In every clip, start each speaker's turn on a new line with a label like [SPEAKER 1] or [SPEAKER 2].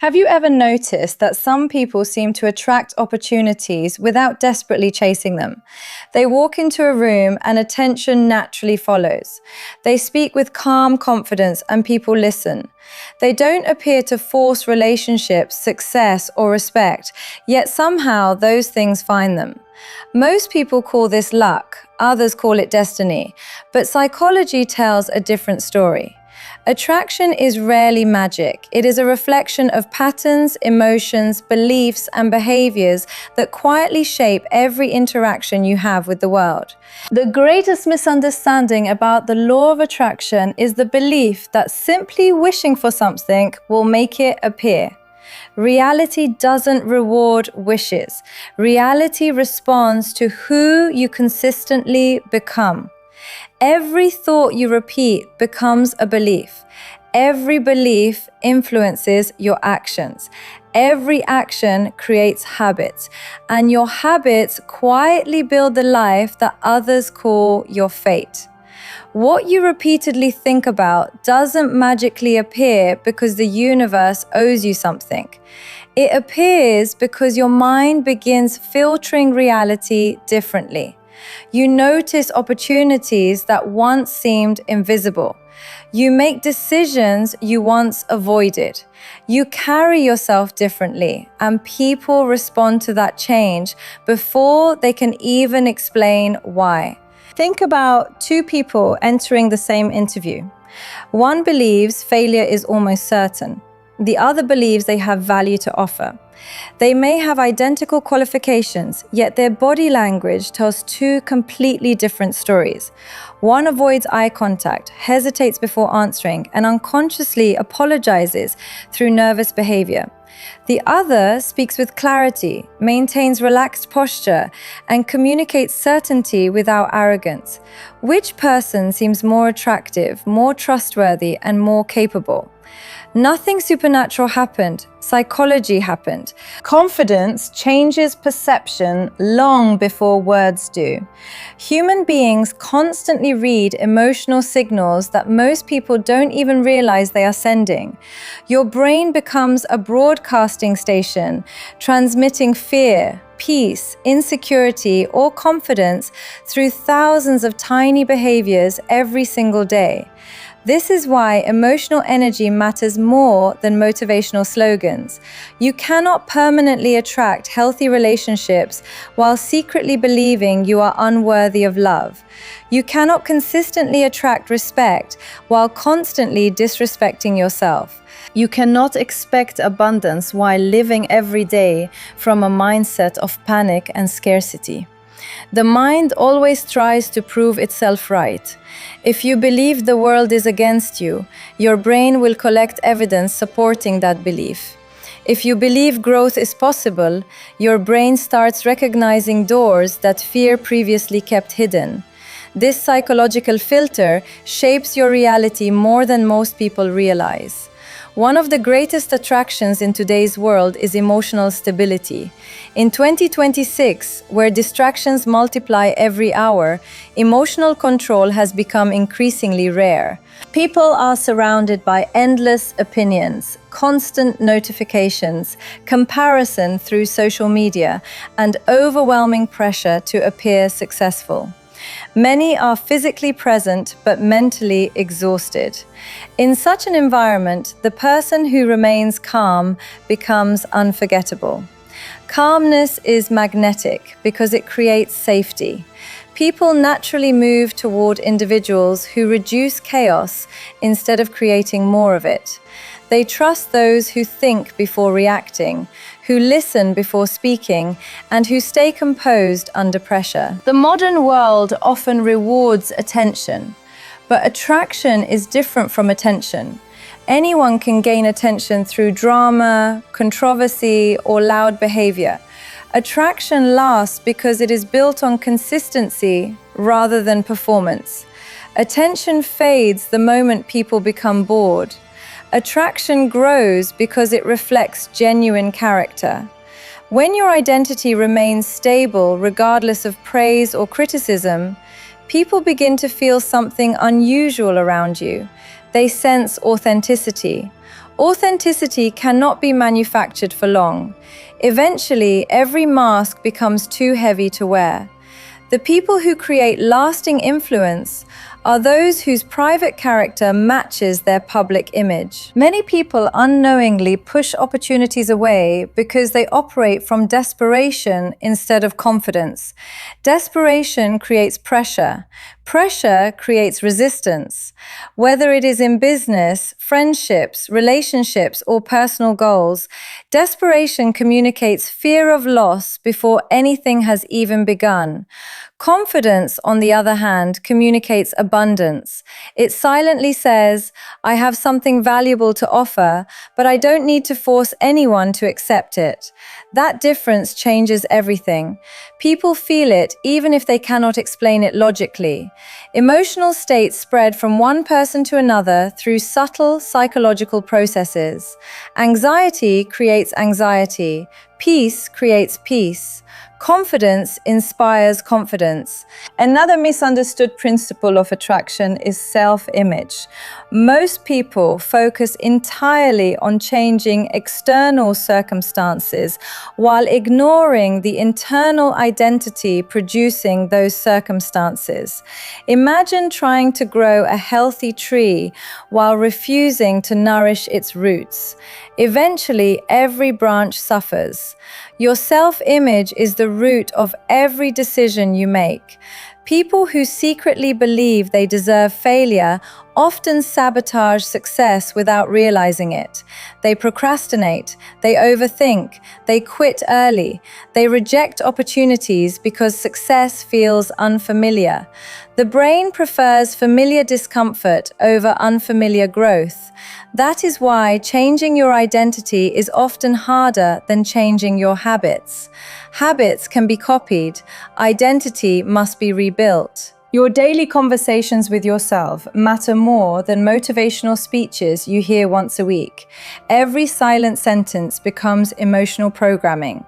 [SPEAKER 1] Have you ever noticed that some people seem to attract opportunities without desperately chasing them? They walk into a room and attention naturally follows. They speak with calm confidence and people listen. They don't appear to force relationships, success, or respect, yet somehow those things find them. Most people call this luck, others call it destiny, but psychology tells a different story. Attraction is rarely magic. It is a reflection of patterns, emotions, beliefs, and behaviors that quietly shape every interaction you have with the world. The greatest misunderstanding about the law of attraction is the belief that simply wishing for something will make it appear. Reality doesn't reward wishes. Reality responds to who you consistently become. Every thought you repeat becomes a belief. Every belief influences your actions. Every action creates habits, and your habits quietly build the life that others call your fate. What you repeatedly think about doesn't magically appear because the universe owes you something. It appears because your mind begins filtering reality differently. You notice opportunities that once seemed invisible. You make decisions you once avoided. You carry yourself differently, and people respond to that change before they can even explain why. Think about two people entering the same interview. One believes failure is almost certain. The other believes they have value to offer. They may have identical qualifications, yet their body language tells two completely different stories. One avoids eye contact, hesitates before answering, and unconsciously apologizes through nervous behavior. The other speaks with clarity, maintains relaxed posture, and communicates certainty without arrogance. Which person seems more attractive, more trustworthy, and more capable? Nothing supernatural happened. Psychology happened. Confidence changes perception long before words do. Human beings constantly read emotional signals that most people don't even realize they are sending. Your brain becomes a broadcasting station, transmitting fear, peace, insecurity, or confidence through thousands of tiny behaviors every single day. This is why emotional energy matters more than motivational slogans. You cannot permanently attract healthy relationships while secretly believing you are unworthy of love. You cannot consistently attract respect while constantly disrespecting yourself. You cannot expect abundance while living every day from a mindset of panic and scarcity. The mind always tries to prove itself right. If you believe the world is against you, your brain will collect evidence supporting that belief. If you believe growth is possible, your brain starts recognizing doors that fear previously kept hidden. This psychological filter shapes your reality more than most people realize. One of the greatest attractions in today's world is emotional stability. In 2026, where distractions multiply every hour, emotional control has become increasingly rare. People are surrounded by endless opinions, constant notifications, comparison through social media, and overwhelming pressure to appear successful. Many are physically present but mentally exhausted. In such an environment, the person who remains calm becomes unforgettable. Calmness is magnetic because it creates safety. People naturally move toward individuals who reduce chaos instead of creating more of it. They trust those who think before reacting, who listen before speaking, and who stay composed under pressure. The modern world often rewards attention, but attraction is different from attention. Anyone can gain attention through drama, controversy, or loud behavior. Attraction lasts because it is built on consistency rather than performance. Attention fades the moment people become bored. Attraction grows because it reflects genuine character. When your identity remains stable regardless of praise or criticism, people begin to feel something unusual around you. They sense authenticity. Authenticity cannot be manufactured for long. Eventually, every mask becomes too heavy to wear. The people who create lasting influence are those whose private character matches their public image. Many people unknowingly push opportunities away because they operate from desperation instead of confidence. Desperation creates pressure. Pressure creates resistance. Whether it is in business, friendships, relationships, or personal goals, desperation communicates fear of loss before anything has even begun. Confidence, on the other hand, communicates abundance. It silently says, I have something valuable to offer, but I don't need to force anyone to accept it. That difference changes everything. People feel it even if they cannot explain it logically. Emotional states spread from one person to another through subtle psychological processes. Anxiety creates anxiety. Peace creates peace. Confidence inspires confidence. Another misunderstood principle of attraction is self-image. Most people focus entirely on changing external circumstances while ignoring the internal identity producing those circumstances. Imagine trying to grow a healthy tree while refusing to nourish its roots. Eventually, every branch suffers. Your self-image is the root of every decision you make. People who secretly believe they deserve failure often sabotage success without realizing it. They procrastinate, they overthink, they quit early, they reject opportunities because success feels unfamiliar. The brain prefers familiar discomfort over unfamiliar growth. That is why changing your identity is often harder than changing your habits. Habits can be copied, identity must be rebuilt. Your daily conversations with yourself matter more than motivational speeches you hear once a week. Every silent sentence becomes emotional programming.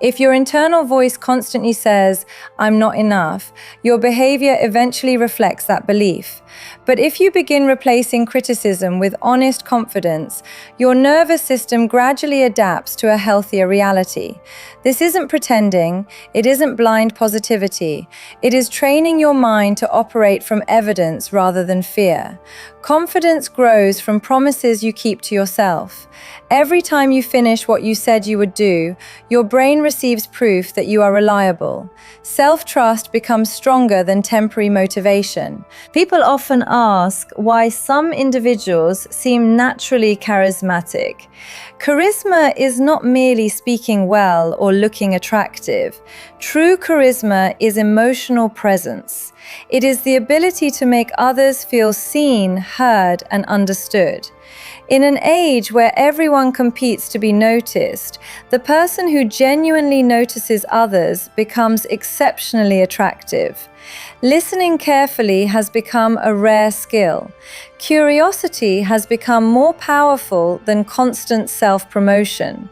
[SPEAKER 1] If your internal voice constantly says, "I'm not enough," your behavior eventually reflects that belief. But if you begin replacing criticism with honest confidence, your nervous system gradually adapts to a healthier reality. This isn't pretending, it isn't blind positivity. It is training your mind to operate from evidence rather than fear. Confidence grows from promises you keep to yourself. Every time you finish what you said you would do, your brain receives proof that you are reliable. Self-trust becomes stronger than temporary motivation. People often ask why some individuals seem naturally charismatic. Charisma is not merely speaking well or looking attractive. True charisma is emotional presence. It is the ability to make others feel seen, heard, and understood. In an age where everyone competes to be noticed, the person who genuinely notices others becomes exceptionally attractive. Listening carefully has become a rare skill. Curiosity has become more powerful than constant self-promotion.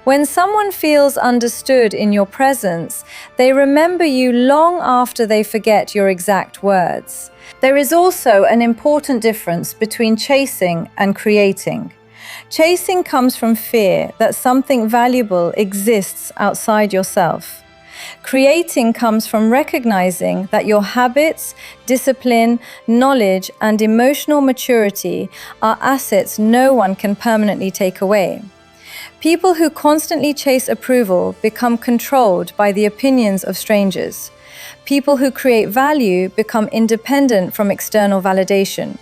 [SPEAKER 1] When someone feels understood in your presence, they remember you long after they forget your exact words. There is also an important difference between chasing and creating. Chasing comes from fear that something valuable exists outside yourself. Creating comes from recognizing that your habits, discipline, knowledge, and emotional maturity are assets no one can permanently take away. People who constantly chase approval become controlled by the opinions of strangers. People who create value become independent from external validation.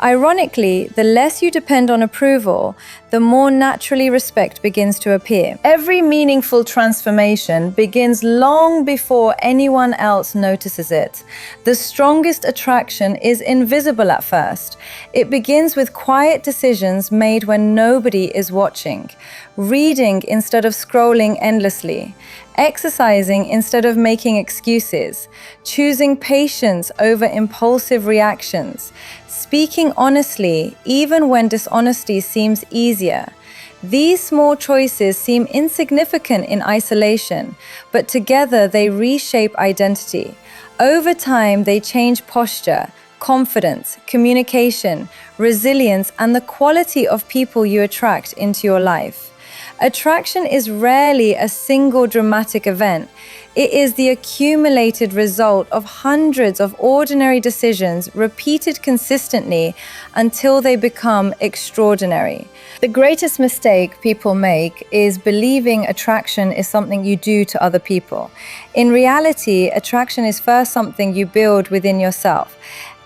[SPEAKER 1] Ironically, the less you depend on approval, the more naturally respect begins to appear. Every meaningful transformation begins long before anyone else notices it. The strongest attraction is invisible at first. It begins with quiet decisions made when nobody is watching, reading instead of scrolling endlessly, exercising instead of making excuses, choosing patience over impulsive reactions, speaking honestly even when dishonesty seems easier. These small choices seem insignificant in isolation, but together they reshape identity. Over time, they change posture, confidence, communication, resilience, and the quality of people you attract into your life. Attraction is rarely a single dramatic event. It is the accumulated result of hundreds of ordinary decisions repeated consistently until they become extraordinary. The greatest mistake people make is believing attraction is something you do to other people. In reality, attraction is first something you build within yourself.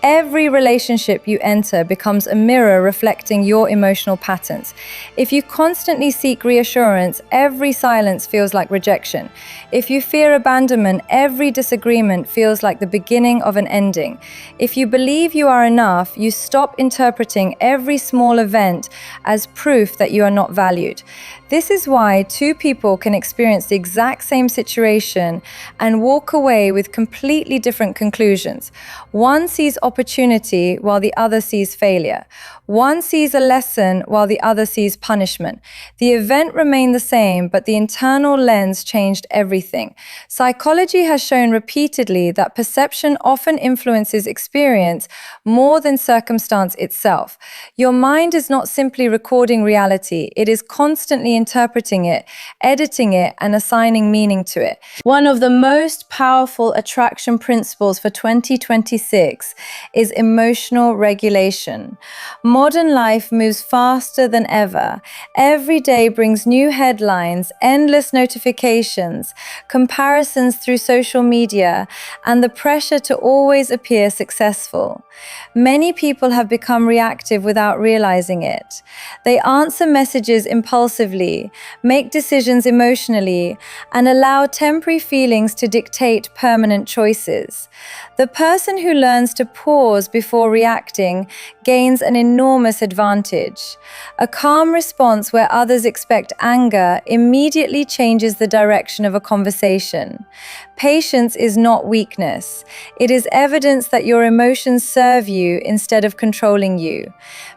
[SPEAKER 1] Every relationship you enter becomes a mirror reflecting your emotional patterns. If you constantly seek reassurance, every silence feels like rejection. If you fear abandonment, every disagreement feels like the beginning of an ending. If you believe you are enough, you stop interpreting every small event as proof that you are not valued. This is why two people can experience the exact same situation and walk away with completely different conclusions. One sees opportunity while the other sees failure. One sees a lesson while the other sees punishment. The event remained the same, but the internal lens changed everything. Psychology has shown repeatedly that perception often influences experience more than circumstance itself. Your mind is not simply recording reality, it is constantly interpreting it, editing it, and assigning meaning to it. One of the most powerful attraction principles for 2026 is emotional regulation. Modern life moves faster than ever. Every day brings new headlines, endless notifications, comparisons through social media, and the pressure to always appear successful. Many people have become reactive without realizing it. They answer messages impulsively, make decisions emotionally, and allow temporary feelings to dictate permanent choices. The person who learns to pause before reacting gains an enormous advantage. A calm response where others expect anger immediately changes the direction of a conversation. Patience is not weakness. It is evidence that your emotions serve you instead of controlling you.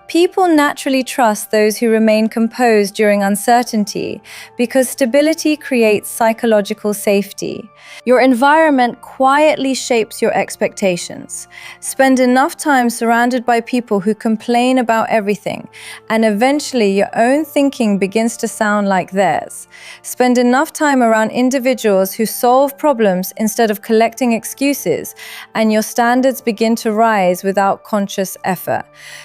[SPEAKER 1] People naturally trust those who remain composed during uncertainty because stability creates psychological safety. Your environment quietly shapes your expectations. Spend enough time surrounded by people who complain about everything, and eventually your own thinking begins to sound like theirs. Spend enough time around individuals who solve problems instead of collecting excuses, and your standards begin to rise without conscious effort.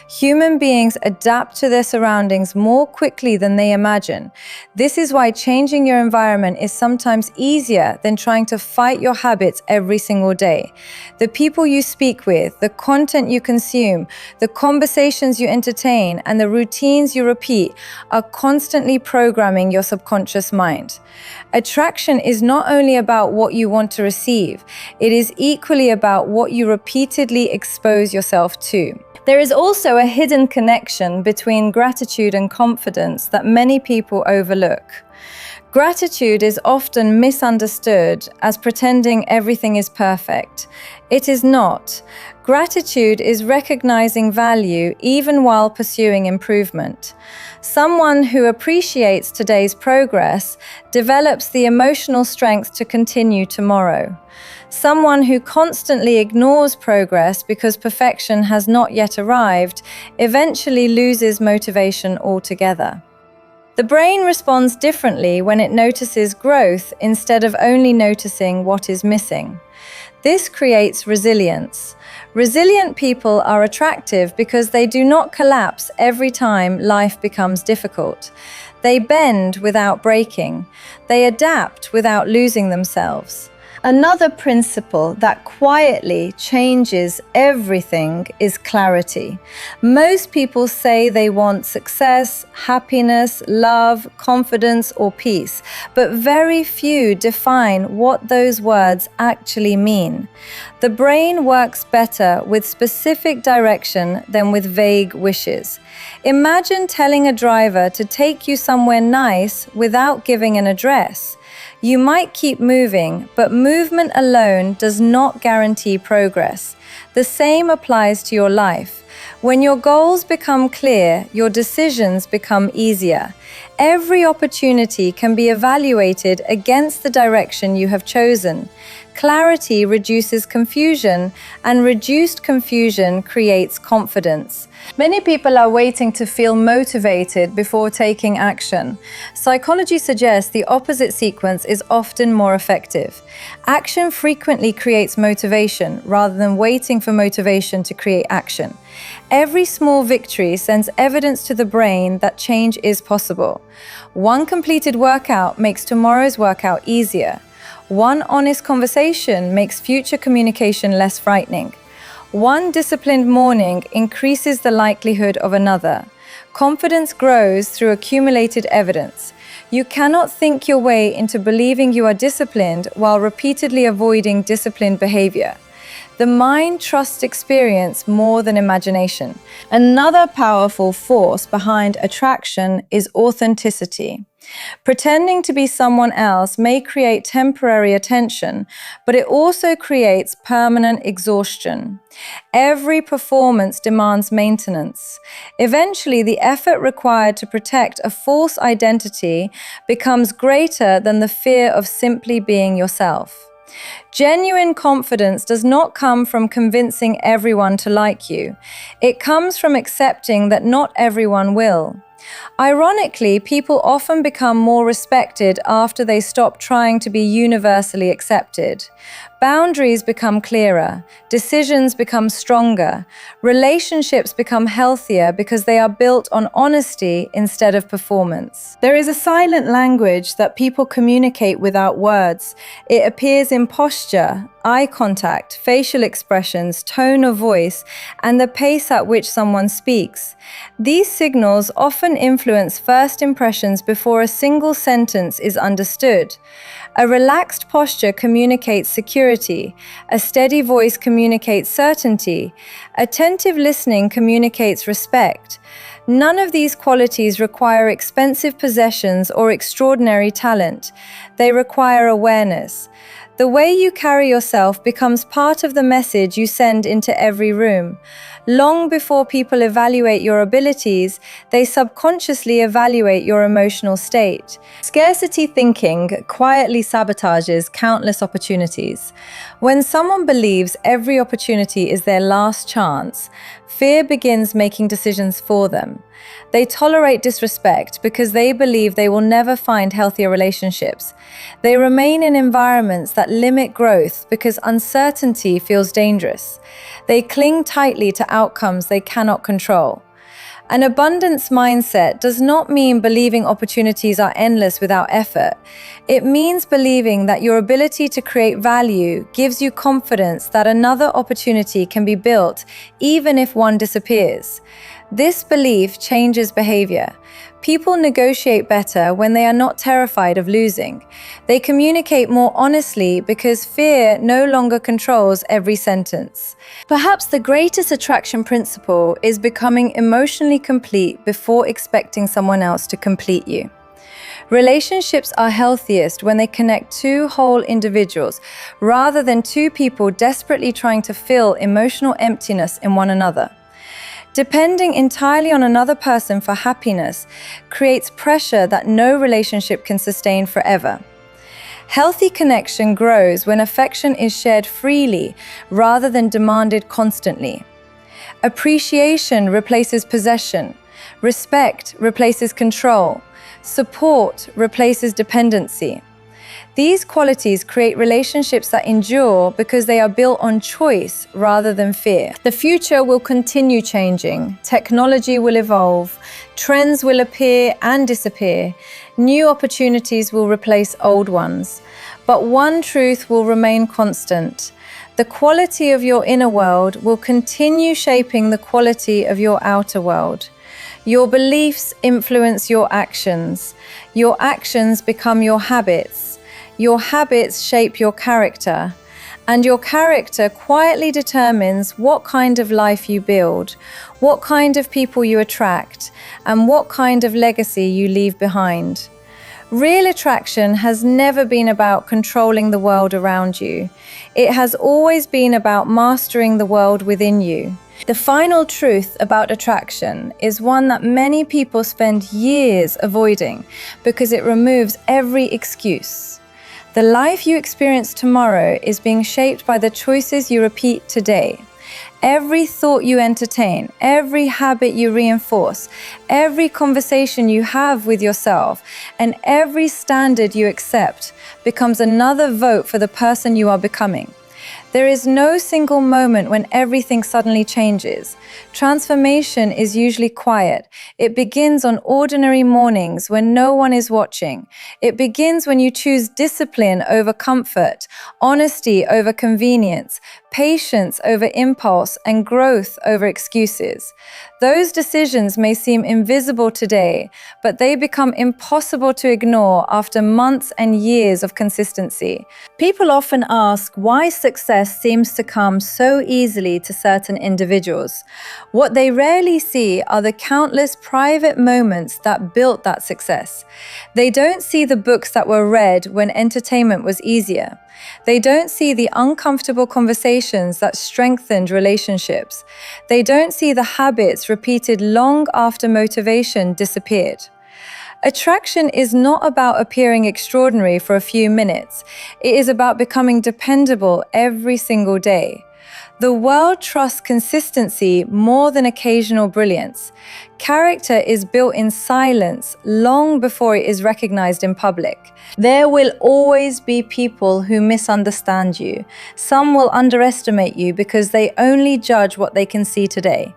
[SPEAKER 1] Human beings adapt to their surroundings more quickly than they imagine. This is why changing your environment is sometimes easier than trying to fight your habits every single day. The people you speak with, the content you consume, the conversations you entertain, and the routines you repeat are constantly programming your subconscious mind. Attraction is not only about what you want to receive, it is equally about what you repeatedly expose yourself to. There is also a hidden connection between gratitude and confidence that many people overlook. Gratitude is often misunderstood as pretending everything is perfect. It is not. Gratitude is recognizing value even while pursuing improvement. Someone who appreciates today's progress develops the emotional strength to continue tomorrow. Someone who constantly ignores progress because perfection has not yet arrived eventually loses motivation altogether. The brain responds differently when it notices growth instead of only noticing what is missing. This creates resilience. Resilient people are attractive because they do not collapse every time life becomes difficult. They bend without breaking. They adapt without losing themselves. Another principle that quietly changes everything is clarity. Most people say they want success, happiness, love, confidence, or peace, but very few define what those words actually mean. The brain works better with specific direction than with vague wishes. Imagine telling a driver to take you somewhere nice without giving an address. You might keep moving, but movement alone does not guarantee progress. The same applies to your life. When your goals become clear, your decisions become easier. Every opportunity can be evaluated against the direction you have chosen. Clarity reduces confusion, and reduced confusion creates confidence. Many people are waiting to feel motivated before taking action. Psychology suggests the opposite sequence is often more effective. Action frequently creates motivation rather than waiting for motivation to create action. Every small victory sends evidence to the brain that change is possible. One completed workout makes tomorrow's workout easier. One honest conversation makes future communication less frightening. One disciplined morning increases the likelihood of another. Confidence grows through accumulated evidence. You cannot think your way into believing you are disciplined while repeatedly avoiding disciplined behavior. The mind trusts experience more than imagination. Another powerful force behind attraction is authenticity. Pretending to be someone else may create temporary attention, but it also creates permanent exhaustion. Every performance demands maintenance. Eventually, the effort required to protect a false identity becomes greater than the fear of simply being yourself. Genuine confidence does not come from convincing everyone to like you. It comes from accepting that not everyone will. Ironically, people often become more respected after they stop trying to be universally accepted. Boundaries become clearer, decisions become stronger, relationships become healthier because they are built on honesty instead of performance. There is a silent language that people communicate without words. It appears in posture, eye contact, facial expressions, tone of voice, and the pace at which someone speaks. These signals often influence first impressions before a single sentence is understood. A relaxed posture communicates security. A steady voice communicates certainty. Attentive listening communicates respect. None of these qualities require expensive possessions or extraordinary talent. They require awareness. The way you carry yourself becomes part of the message you send into every room. Long before people evaluate your abilities, they subconsciously evaluate your emotional state. Scarcity thinking quietly sabotages countless opportunities. When someone believes every opportunity is their last chance, fear begins making decisions for them. They tolerate disrespect because they believe they will never find healthier relationships. They remain in environments that limit growth because uncertainty feels dangerous. They cling tightly to outcomes they cannot control. An abundance mindset does not mean believing opportunities are endless without effort. It means believing that your ability to create value gives you confidence that another opportunity can be built even if one disappears. This belief changes behavior. People negotiate better when they are not terrified of losing. They communicate more honestly because fear no longer controls every sentence. Perhaps the greatest attraction principle is becoming emotionally complete before expecting someone else to complete you. Relationships are healthiest when they connect two whole individuals rather than two people desperately trying to fill emotional emptiness in one another. Depending entirely on another person for happiness creates pressure that no relationship can sustain forever. Healthy connection grows when affection is shared freely rather than demanded constantly. Appreciation replaces possession. Respect replaces control. Support replaces dependency. These qualities create relationships that endure because they are built on choice rather than fear. The future will continue changing. Technology will evolve. Trends will appear and disappear. New opportunities will replace old ones. But one truth will remain constant. The quality of your inner world will continue shaping the quality of your outer world. Your beliefs influence your actions. Your actions become your habits. Your habits shape your character, and your character quietly determines what kind of life you build, what kind of people you attract, and what kind of legacy you leave behind. Real attraction has never been about controlling the world around you. It has always been about mastering the world within you. The final truth about attraction is one that many people spend years avoiding because it removes every excuse. The life you experience tomorrow is being shaped by the choices you repeat today. Every thought you entertain, every habit you reinforce, every conversation you have with yourself, and every standard you accept becomes another vote for the person you are becoming. There is no single moment when everything suddenly changes. Transformation is usually quiet. It begins on ordinary mornings when no one is watching. It begins when you choose discipline over comfort, honesty over convenience, patience over impulse, and growth over excuses. Those decisions may seem invisible today, but they become impossible to ignore after months and years of consistency. People often ask why success seems to come so easily to certain individuals. What they rarely see are the countless private moments that built that success. They don't see the books that were read when entertainment was easier. They don't see the uncomfortable conversations that strengthened relationships. They don't see the habits repeated long after motivation disappeared. Attraction is not about appearing extraordinary for a few minutes. It is about becoming dependable every single day. The world trusts consistency more than occasional brilliance. Character is built in silence long before it is recognized in public. There will always be people who misunderstand you. Some will underestimate you because they only judge what they can see today.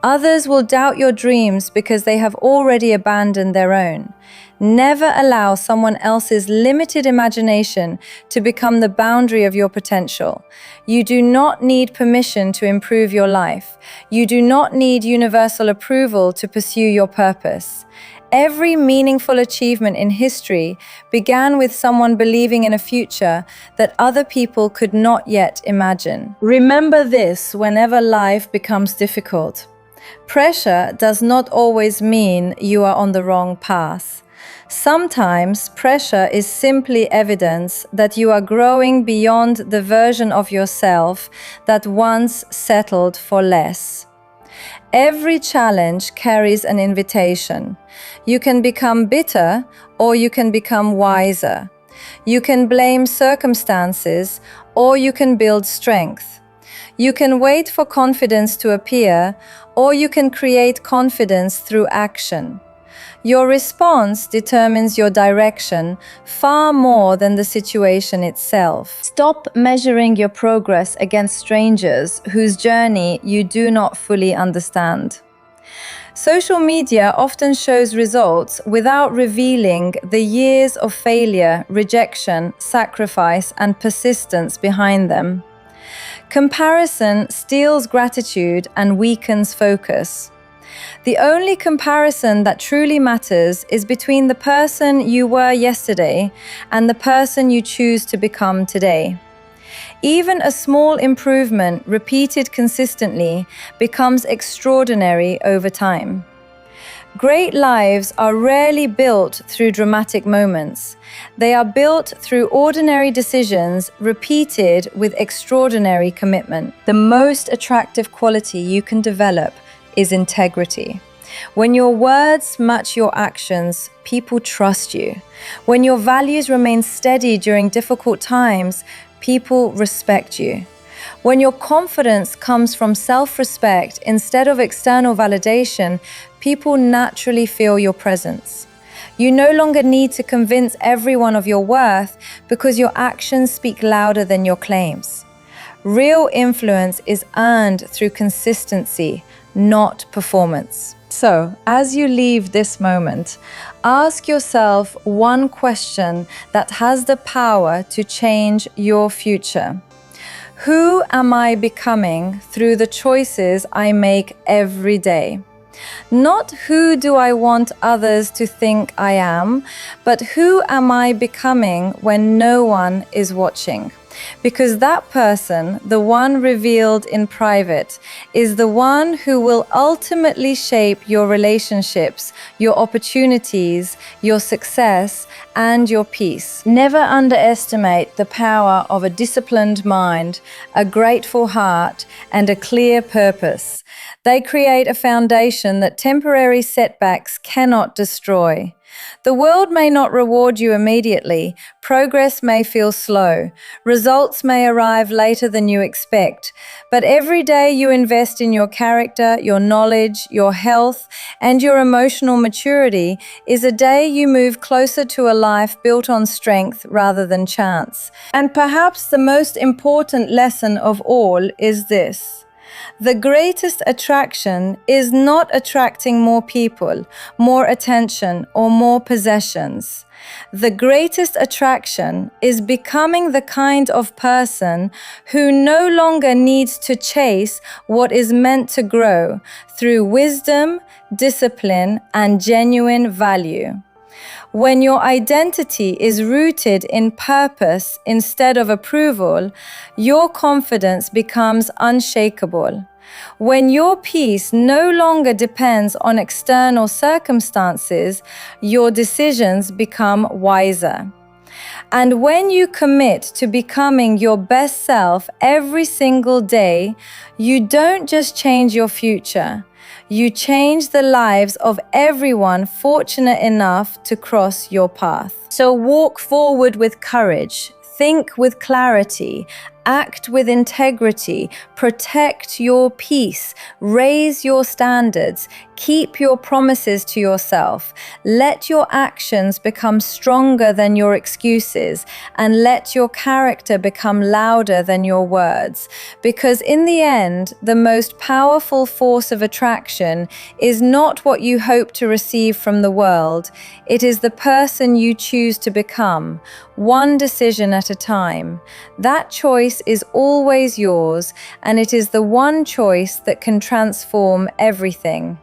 [SPEAKER 1] Others will doubt your dreams because they have already abandoned their own. Never allow someone else's limited imagination to become the boundary of your potential. You do not need permission to improve your life. You do not need universal approval to pursue your purpose. Every meaningful achievement in history began with someone believing in a future that other people could not yet imagine. Remember this whenever life becomes difficult. Pressure does not always mean you are on the wrong path. Sometimes pressure is simply evidence that you are growing beyond the version of yourself that once settled for less. Every challenge carries an invitation. You can become bitter or you can become wiser. You can blame circumstances or you can build strength. You can wait for confidence to appear or you can create confidence through action. Your response determines your direction far more than the situation itself. Stop measuring your progress against strangers whose journey you do not fully understand. Social media often shows results without revealing the years of failure, rejection, sacrifice, and persistence behind them. Comparison steals gratitude and weakens focus. The only comparison that truly matters is between the person you were yesterday and the person you choose to become today. Even a small improvement repeated consistently becomes extraordinary over time. Great lives are rarely built through dramatic moments. They are built through ordinary decisions repeated with extraordinary commitment. The most attractive quality you can develop is integrity. When your words match your actions, people trust you. When your values remain steady during difficult times, people respect you. When your confidence comes from self-respect instead of external validation, people naturally feel your presence. You no longer need to convince everyone of your worth because your actions speak louder than your claims. Real influence is earned through consistency, not performance. So, as you leave this moment, ask yourself one question that has the power to change your future. Who am I becoming through the choices I make every day? Not who do I want others to think I am, but who am I becoming when no one is watching? Because that person, the one revealed in private, is the one who will ultimately shape your relationships, your opportunities, your success, and your peace. Never underestimate the power of a disciplined mind, a grateful heart, and a clear purpose. They create a foundation that temporary setbacks cannot destroy. The world may not reward you immediately, progress may feel slow, results may arrive later than you expect, but every day you invest in your character, your knowledge, your health, and your emotional maturity is a day you move closer to a life built on strength rather than chance. And perhaps the most important lesson of all is this. The greatest attraction is not attracting more people, more attention, or more possessions. The greatest attraction is becoming the kind of person who no longer needs to chase what is meant to grow through wisdom, discipline, and genuine value. When your identity is rooted in purpose instead of approval, your confidence becomes unshakable. When your peace no longer depends on external circumstances, your decisions become wiser. And when you commit to becoming your best self every single day, you don't just change your future. You change the lives of everyone fortunate enough to cross your path. So walk forward with courage, think with clarity, act with integrity, protect your peace, raise your standards, keep your promises to yourself. Let your actions become stronger than your excuses, and let your character become louder than your words. Because in the end, the most powerful force of attraction is not what you hope to receive from the world. It is the person you choose to become, one decision at a time. That choice is always yours, and it is the one choice that can transform everything.